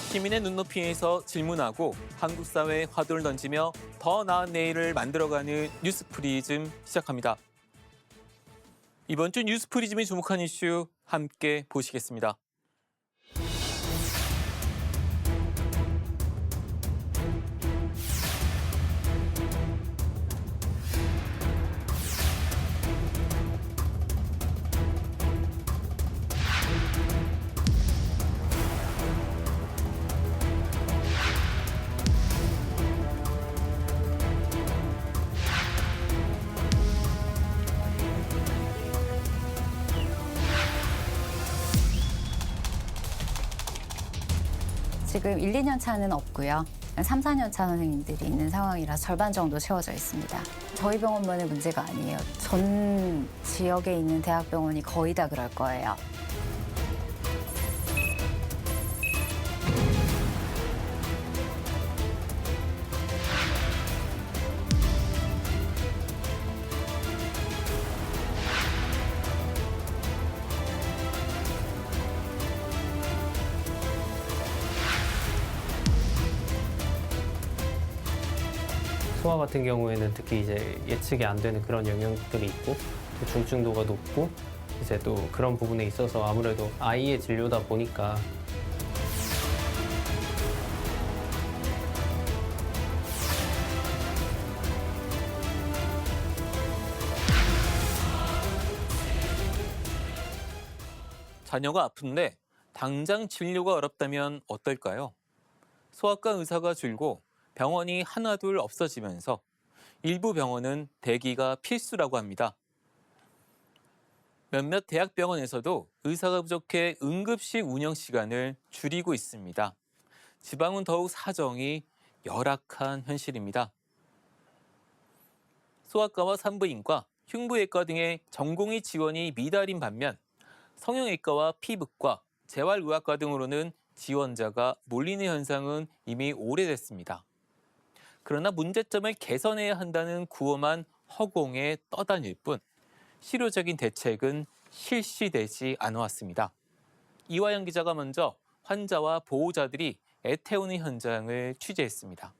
시민의 눈높이에서 질문하고 한국 사회에 화두를 던지며 더 나은 내일을 만들어가는 뉴스 프리즘 시작합니다. 이번 주 뉴스 프리즘이 주목한 이슈 함께 보시겠습니다. 지금 1, 2년 차는 없고요. 3, 4년 차 선생님들이 있는 상황이라 절반 정도 채워져 있습니다. 저희 병원만의 문제가 아니에요. 전 지역에 있는 대학병원이 거의 다 그럴 거예요. 소아 같은 경우에는 특히 이제 예측이 안 되는 그런 영역들이 있고 또 중증도가 높고 이제 또 그런 부분에 있어서 아무래도 아이의 진료다 보니까 자녀가 아픈데 당장 진료가 어렵다면 어떨까요? 소아과 의사가 줄고 병원이 하나둘 없어지면서 일부 병원은 대기가 필수라고 합니다. 몇몇 대학병원에서도 의사가 부족해 응급실 운영 시간을 줄이고 있습니다. 지방은 더욱 사정이 열악한 현실입니다. 소아과와 산부인과, 흉부외과 등의 전공의 지원이 미달인 반면 성형외과와 피부과, 재활의학과 등으로는 지원자가 몰리는 현상은 이미 오래됐습니다. 그러나 문제점을 개선해야 한다는 구호만 허공에 떠다닐 뿐 실효적인 대책은 실시되지 않아왔습니다. 이화영 기자가 먼저 환자와 보호자들이 애태우는 현장을 취재했습니다.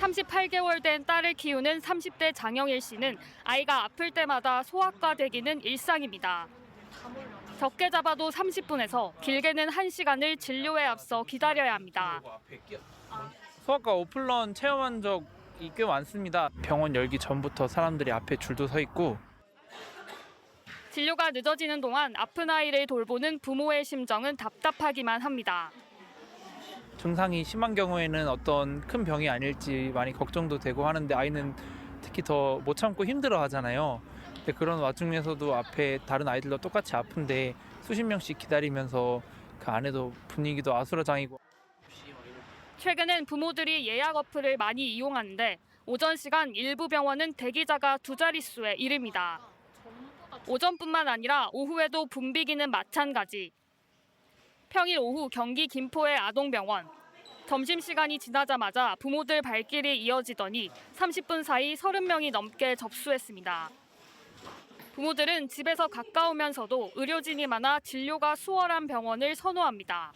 38개월 된 딸을 키우는 30대 장영일 씨는 아이가 아플 때마다 소아과 대기는 일상입니다. 적게 잡아도 30분에서 길게는 1시간을 진료에 앞서 기다려야 합니다. 소아과 오픈런 체험한 적이 꽤 많습니다. 병원 열기 전부터 사람들이 앞에 줄도 서 있고. 진료가 늦어지는 동안 아픈 아이를 돌보는 부모의 심정은 답답하기만 합니다. 증상이 심한 경우에는 어떤 큰 병이 아닐지 많이 걱정도 되고 하는데 아이는 특히 더 못 참고 힘들어 하잖아요. 근데 그런 와중에서도 앞에 다른 아이들도 똑같이 아픈데 수십 명씩 기다리면서 그 안에도 분위기도 아수라장이고. 최근엔 부모들이 예약 어플을 많이 이용하는데 오전 시간 일부 병원은 대기자가 2자릿수에 이릅니다. 오전뿐만 아니라 오후에도 붐비기는 마찬가지. 평일 오후 경기 김포의 아동병원. 점심시간이 지나자마자 부모들 발길이 이어지더니 30분 사이 30명이 넘게 접수했습니다. 부모들은 집에서 가까우면서도 의료진이 많아 진료가 수월한 병원을 선호합니다.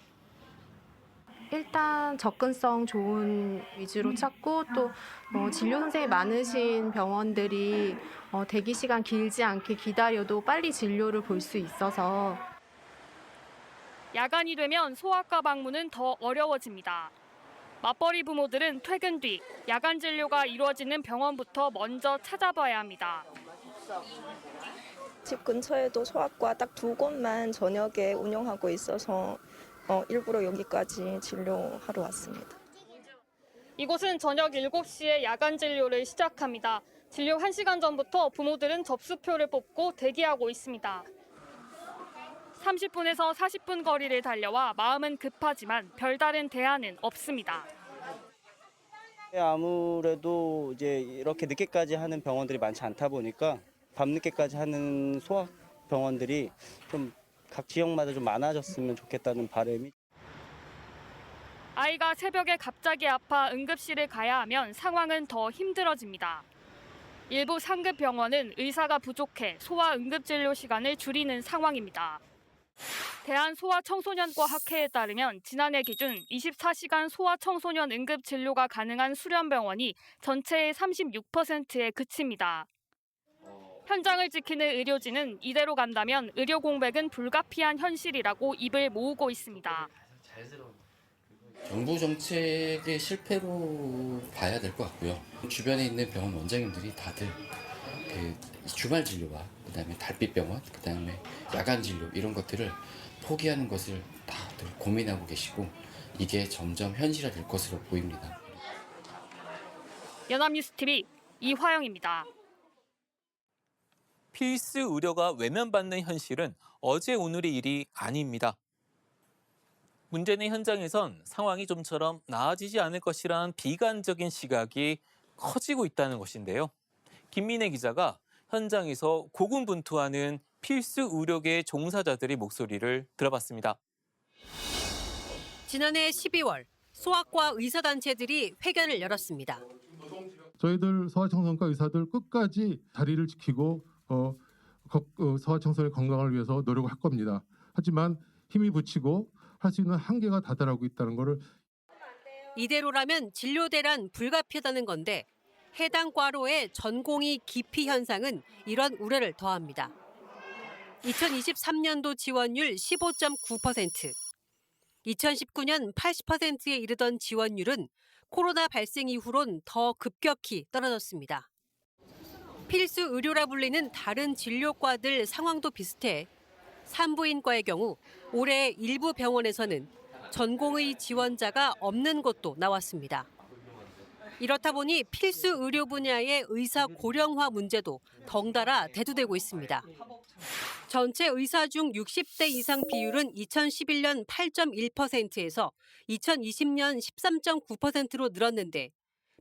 일단 접근성 좋은 위주로 찾고 또 진료 선생님이 많으신 병원들이 대기 시간 길지 않게 기다려도 빨리 진료를 볼 수 있어서 야간이 되면 소아과 방문은 더 어려워집니다. 맞벌이 부모들은 퇴근 뒤 야간 진료가 이루어지는 병원부터 먼저 찾아봐야 합니다. 집 근처에도 소아과 딱 2곳만 저녁에 운영하고 있어서 일부러 여기까지 진료하러 왔습니다. 이곳은 저녁 7시에 야간 진료를 시작합니다. 진료 1시간 전부터 부모들은 접수표를 뽑고 대기하고 있습니다. 30분에서 40분 거리를 달려와 마음은 급하지만 별다른 대안은 없습니다. 아무래도 이제 이렇게 늦게까지 하는 병원들이 많지 않다 보니까 밤늦게까지 하는 소아 병원들이 좀 각 지역마다 좀 많아졌으면 좋겠다는 바람이. 아이가 새벽에 갑자기 아파 응급실을 가야 하면 상황은 더 힘들어집니다. 일부 상급 병원은 의사가 부족해 소아 응급진료 시간을 줄이는 상황입니다. 대한소아청소년과학회에 따르면 지난해 기준 24시간 소아청소년 응급 진료가 가능한 수련병원이 전체의 36%에 그칩니다. 현장을 지키는 의료진은 이대로 간다면 의료 공백은 불가피한 현실이라고 입을 모으고 있습니다. 정부 정책의 실패로 봐야 될 것 같고요. 주변에 있는 병원 원장님들이 다들 그 주말 진료와 그다음에 달빛병원, 그다음에 야간 진료 이런 것들을 포기하는 것을 다들 고민하고 계시고 이게 점점 현실화될 것으로 보입니다. 연합뉴스TV 이화영입니다. 필수 의료가 외면받는 현실은 어제 오늘의 일이 아닙니다. 문제는 현장에선 상황이 좀처럼 나아지지 않을 것이란 비관적인 시각이 커지고 있다는 것인데요. 김민혜 기자가 현장에서 고군분투하는 필수 의료계 종사자들의 목소리를 들어봤습니다. 지난해 12월 소아과 의사단체들이 회견을 열었습니다. 저희들 소아청소년과 의사들 끝까지 자리를 지키고 소아청소년의 건강을 위해서 노력을 할 겁니다. 하지만 힘이 붙이고 할 수 있는 한계가 다다르고 있다는 것을. 이대로라면 진료 대란 불가피하다는 건데 해당 과로의 전공의 기피 현상은 이런 우려를 더합니다. 2023년도 지원율 15.9%, 2019년 80%에 이르던 지원율은 코로나 발생 이후론 더 급격히 떨어졌습니다. 필수 의료라 불리는 다른 진료과들 상황도 비슷해 산부인과의 경우 올해 일부 병원에서는 전공의 지원자가 없는 곳도 나왔습니다. 이렇다 보니 필수 의료 분야의 의사 고령화 문제도 덩달아 대두되고 있습니다. 전체 의사 중 60대 이상 비율은 2011년 8.1%에서 2020년 13.9%로 늘었는데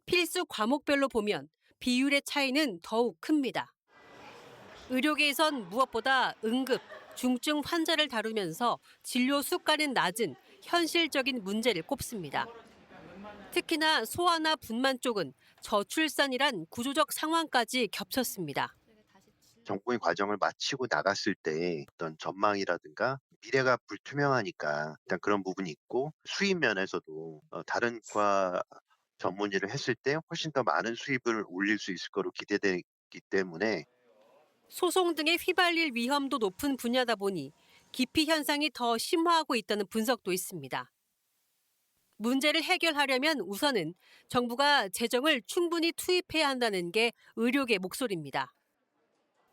필수 과목별로 보면 비율의 차이는 더욱 큽니다. 의료계에선 무엇보다 응급, 중증 환자를 다루면서 진료 수가는 낮은 현실적인 문제를 꼽습니다. 특히나 소아나 분만 쪽은 저출산이란 구조적 상황까지 겹쳤습니다. 전공의 과정을 마치고 나갔을 때 어떤 전망이라든가 미래가 불투명하니까 일단 그런 부분이 있고 수입 면에서도 다른 과 전문 일을 했을 때 훨씬 더 많은 수입을 올릴 수 있을 거로 기대되기 때문에 소송 등에 휘말릴 위험도 높은 분야다 보니 기피 현상이 더 심화하고 있다는 분석도 있습니다. 문제를 해결하려면 우선은 정부가 재정을 충분히 투입해야 한다는 게 의료계 목소리입니다.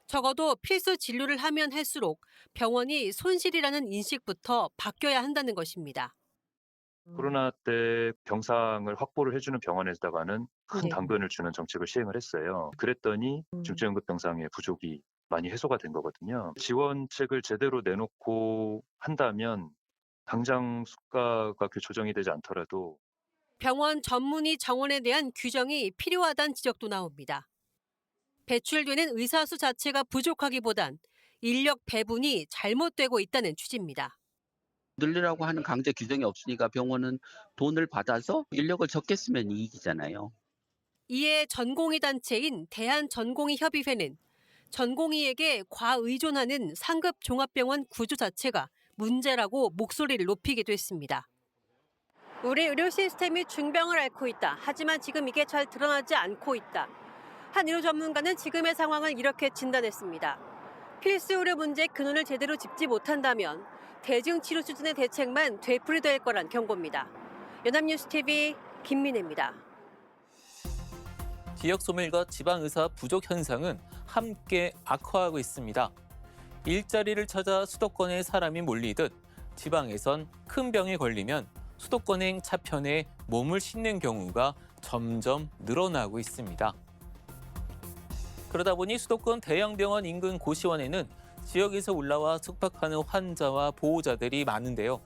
적어도 필수 진료를 하면 할수록 병원이 손실이라는 인식부터 바뀌어야 한다는 것입니다. 코로나 때 병상을 확보를 해주는 병원에다가는 큰 네. 당근을 주는 정책을 시행을 했어요. 그랬더니 중증응급 병상의 부족이 많이 해소가 된 거거든요. 지원책을 제대로 내놓고 한다면 당장 수가가 조정이 되지 않더라도 병원 전문의 정원에 대한 규정이 필요하다는 지적도 나옵니다. 배출되는 의사 수 자체가 부족하기보단 인력 배분이 잘못되고 있다는 취지입니다. 늘리라고 하는 강제 규정이 없으니까 병원은 돈을 받아서 인력을 적게 쓰면 이익이잖아요. 이에 전공의 단체인 대한전공의협의회는 전공의에게 과의존하는 상급 종합병원 구조 자체가 문제라고 목소리를 높이기도 했습니다. 우리 의료 시스템이 중병을 앓고 있다. 하지만 지금 이게 잘 드러나지 않고 있다. 한 의료 전문가는 지금의 상황을 이렇게 진단했습니다. 필수 의료 문제의 근원을 제대로 짚지 못한다면 대증치료 수준의 대책만 되풀이될 거란 경고입니다. 연합뉴스TV 김민혜입니다. 지역 소멸과 지방의사 부족 현상은 함께 악화하고 있습니다. 일자리를 찾아 수도권에 사람이 몰리듯 지방에선 큰 병에 걸리면 수도권행 차편에 몸을 싣는 경우가 점점 늘어나고 있습니다. 그러다 보니 수도권 대형병원 인근 고시원에는 지역에서 올라와 숙박하는 환자와 보호자들이 많은데요.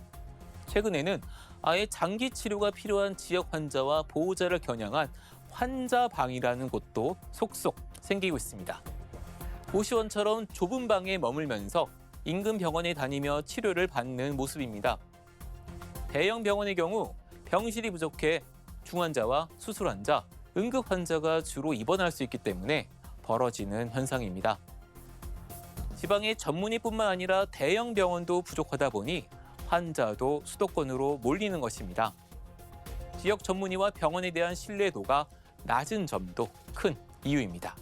최근에는 아예 장기 치료가 필요한 지역 환자와 보호자를 겨냥한 환자방이라는 곳도 속속 생기고 있습니다. 고시원처럼 좁은 방에 머물면서 인근 병원에 다니며 치료를 받는 모습입니다. 대형 병원의 경우 병실이 부족해 중환자와 수술환자, 응급환자가 주로 입원할 수 있기 때문에 벌어지는 현상입니다. 지방의 전문의뿐만 아니라 대형 병원도 부족하다 보니 환자도 수도권으로 몰리는 것입니다. 지역 전문의와 병원에 대한 신뢰도가 낮은 점도 큰 이유입니다.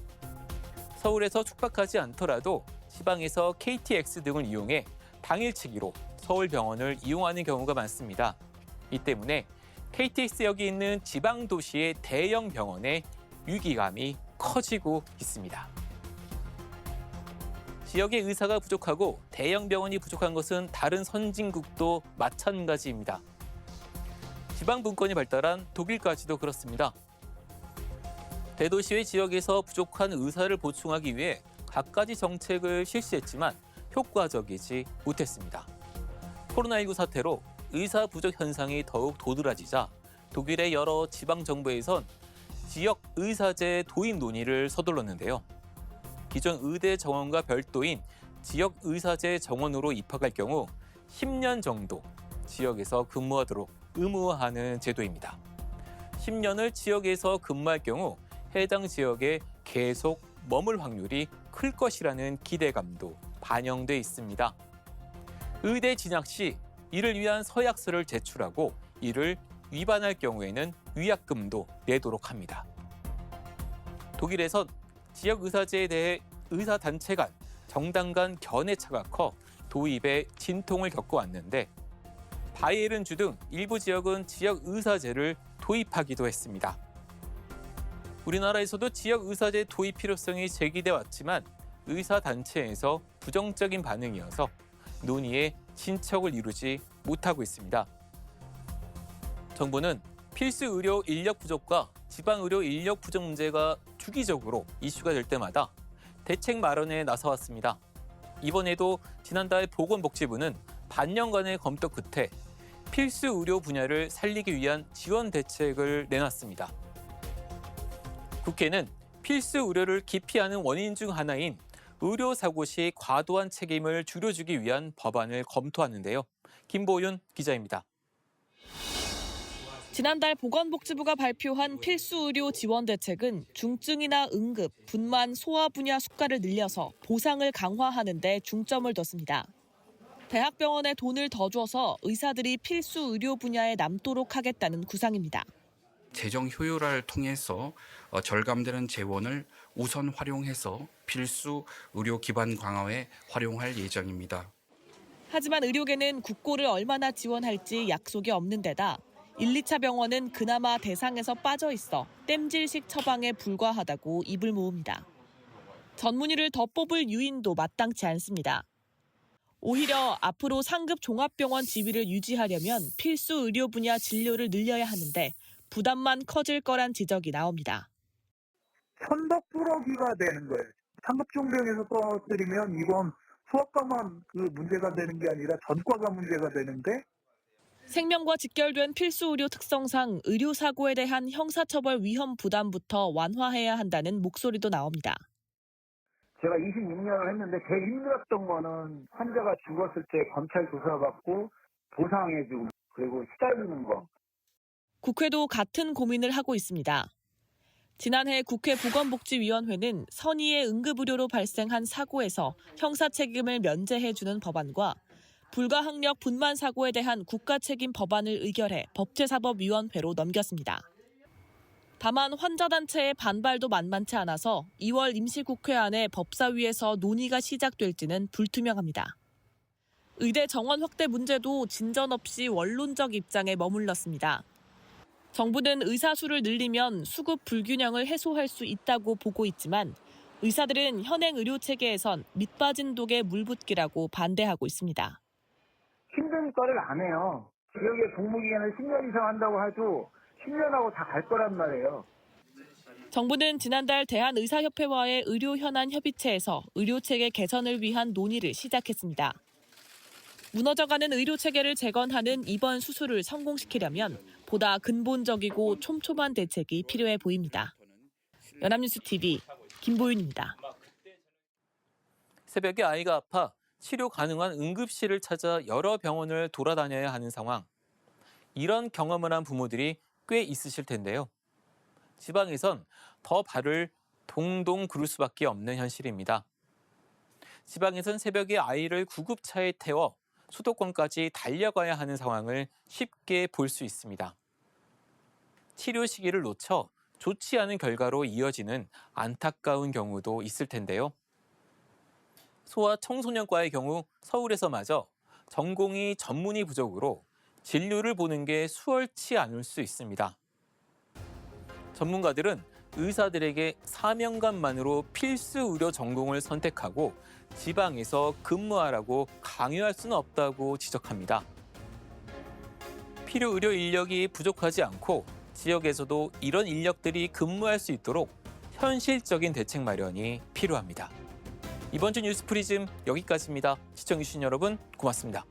서울에서 숙박하지 않더라도 지방에서 KTX 등을 이용해 당일치기로 서울병원을 이용하는 경우가 많습니다. 이 때문에 KTX역이 있는 지방 도시의 대형 병원의 위기감이 커지고 있습니다. 지역의 의사가 부족하고 대형 병원이 부족한 것은 다른 선진국도 마찬가지입니다. 지방 분권이 발달한 독일까지도 그렇습니다. 대도시의 지역에서 부족한 의사를 보충하기 위해 갖가지 정책을 실시했지만 효과적이지 못했습니다. 코로나19 사태로 의사 부족 현상이 더욱 도드라지자 독일의 여러 지방 정부에선 지역 의사제 도입 논의를 서둘렀는데요. 기존 의대 정원과 별도인 지역 의사제 정원으로 입학할 경우 10년 정도 지역에서 근무하도록 의무화하는 제도입니다. 10년을 지역에서 근무할 경우 해당 지역에 계속 머물 확률이 클 것이라는 기대감도 반영돼 있습니다. 의대 진학 시 이를 위한 서약서를 제출하고 이를 위반할 경우에는 위약금도 내도록 합니다. 독일에선 지역 의사제에 대해 의사단체 간, 정당 간 견해차가 커 도입에 진통을 겪어왔는데 바이에른주 등 일부 지역은 지역 의사제를 도입하기도 했습니다. 우리나라에서도 지역 의사제 도입 필요성이 제기돼 왔지만 의사단체에서 부정적인 반응이어서 논의에 진척을 이루지 못하고 있습니다. 정부는 필수 의료 인력 부족과 지방 의료 인력 부족 문제가 주기적으로 이슈가 될 때마다 대책 마련에 나서왔습니다. 이번에도 지난달 보건복지부는 반년간의 검토 끝에 필수 의료 분야를 살리기 위한 지원 대책을 내놨습니다. 국회는 필수 의료를 기피하는 원인 중 하나인 의료사고 시 과도한 책임을 줄여주기 위한 법안을 검토하는데요. 김보윤 기자입니다. 지난달 보건복지부가 발표한 필수의료 지원 대책은 중증이나 응급, 분만, 소아 분야 수가를 늘려서 보상을 강화하는 데 중점을 뒀습니다. 대학병원에 돈을 더 줘서 의사들이 필수의료 분야에 남도록 하겠다는 구상입니다. 재정 효율화를 통해서 절감되는 재원을 우선 활용해서 필수 의료 기반 강화에 활용할 예정입니다. 하지만 의료계는 국고를 얼마나 지원할지 약속이 없는 데다 1, 2차 병원은 그나마 대상에서 빠져 있어 땜질식 처방에 불과하다고 입을 모읍니다. 전문의를 더 뽑을 유인도 마땅치 않습니다. 오히려 앞으로 상급 종합병원 지위를 유지하려면 필수 의료 분야 진료를 늘려야 하는데 부담만 커질 거란 지적이 나옵니다. 천덕꾸러기가 되는 거예요. 상급종병에서 떨어뜨리면 이건 소아과만 문제가 되는 게 아니라 전과가 문제가 되는데 생명과 직결된 필수 의료 특성상 의료 사고에 대한 형사처벌 위험 부담부터 완화해야 한다는 목소리도 나옵니다. 제가 26년을 했는데 제일 힘들었던 거는 환자가 죽었을 때 검찰 조사받고 보상해주고 그리고 시달리는 거. 국회도 같은 고민을 하고 있습니다. 지난해 국회 보건복지위원회는 선의의 응급의료로 발생한 사고에서 형사 책임을 면제해주는 법안과 불가항력 분만 사고에 대한 국가 책임 법안을 의결해 법제사법위원회로 넘겼습니다. 다만 환자단체의 반발도 만만치 않아서 2월 임시국회 안에 법사위에서 논의가 시작될지는 불투명합니다. 의대 정원 확대 문제도 진전 없이 원론적 입장에 머물렀습니다. 정부는 의사 수를 늘리면 수급 불균형을 해소할 수 있다고 보고 있지만 의사들은 현행 의료 체계에선 밑빠진 독에 물붓기라고 반대하고 있습니다. 힘드니까를 안 해요. 지역의 복무기간을 10년 이상 한다고 해도 10년하고 다 갈 거란 말이에요. 정부는 지난달 대한의사협회와의 의료현안협의체에서 의료체계 개선을 위한 논의를 시작했습니다. 무너져가는 의료체계를 재건하는 이번 수술을 성공시키려면 보다 근본적이고 촘촘한 대책이 필요해 보입니다. 연합뉴스TV 김보윤입니다. 새벽에 아이가 아파 치료 가능한 응급실을 찾아 여러 병원을 돌아다녀야 하는 상황. 이런 경험을 한 부모들이 꽤 있으실 텐데요. 지방에선 더 발을 동동 구를 수밖에 없는 현실입니다. 지방에선 새벽에 아이를 구급차에 태워 수도권까지 달려가야 하는 상황을 쉽게 볼 수 있습니다. 치료 시기를 놓쳐 좋지 않은 결과로 이어지는 안타까운 경우도 있을 텐데요. 소아청소년과의 경우 서울에서마저 전공의 전문의 부족으로 진료를 보는 게 수월치 않을 수 있습니다. 전문가들은 의사들에게 사명감만으로 필수 의료 전공을 선택하고 지방에서 근무하라고 강요할 수는 없다고 지적합니다. 필요 의료 인력이 부족하지 않고 지역에서도 이런 인력들이 근무할 수 있도록 현실적인 대책 마련이 필요합니다. 이번 주 뉴스 프리즘 여기까지입니다. 시청해주신 여러분 고맙습니다.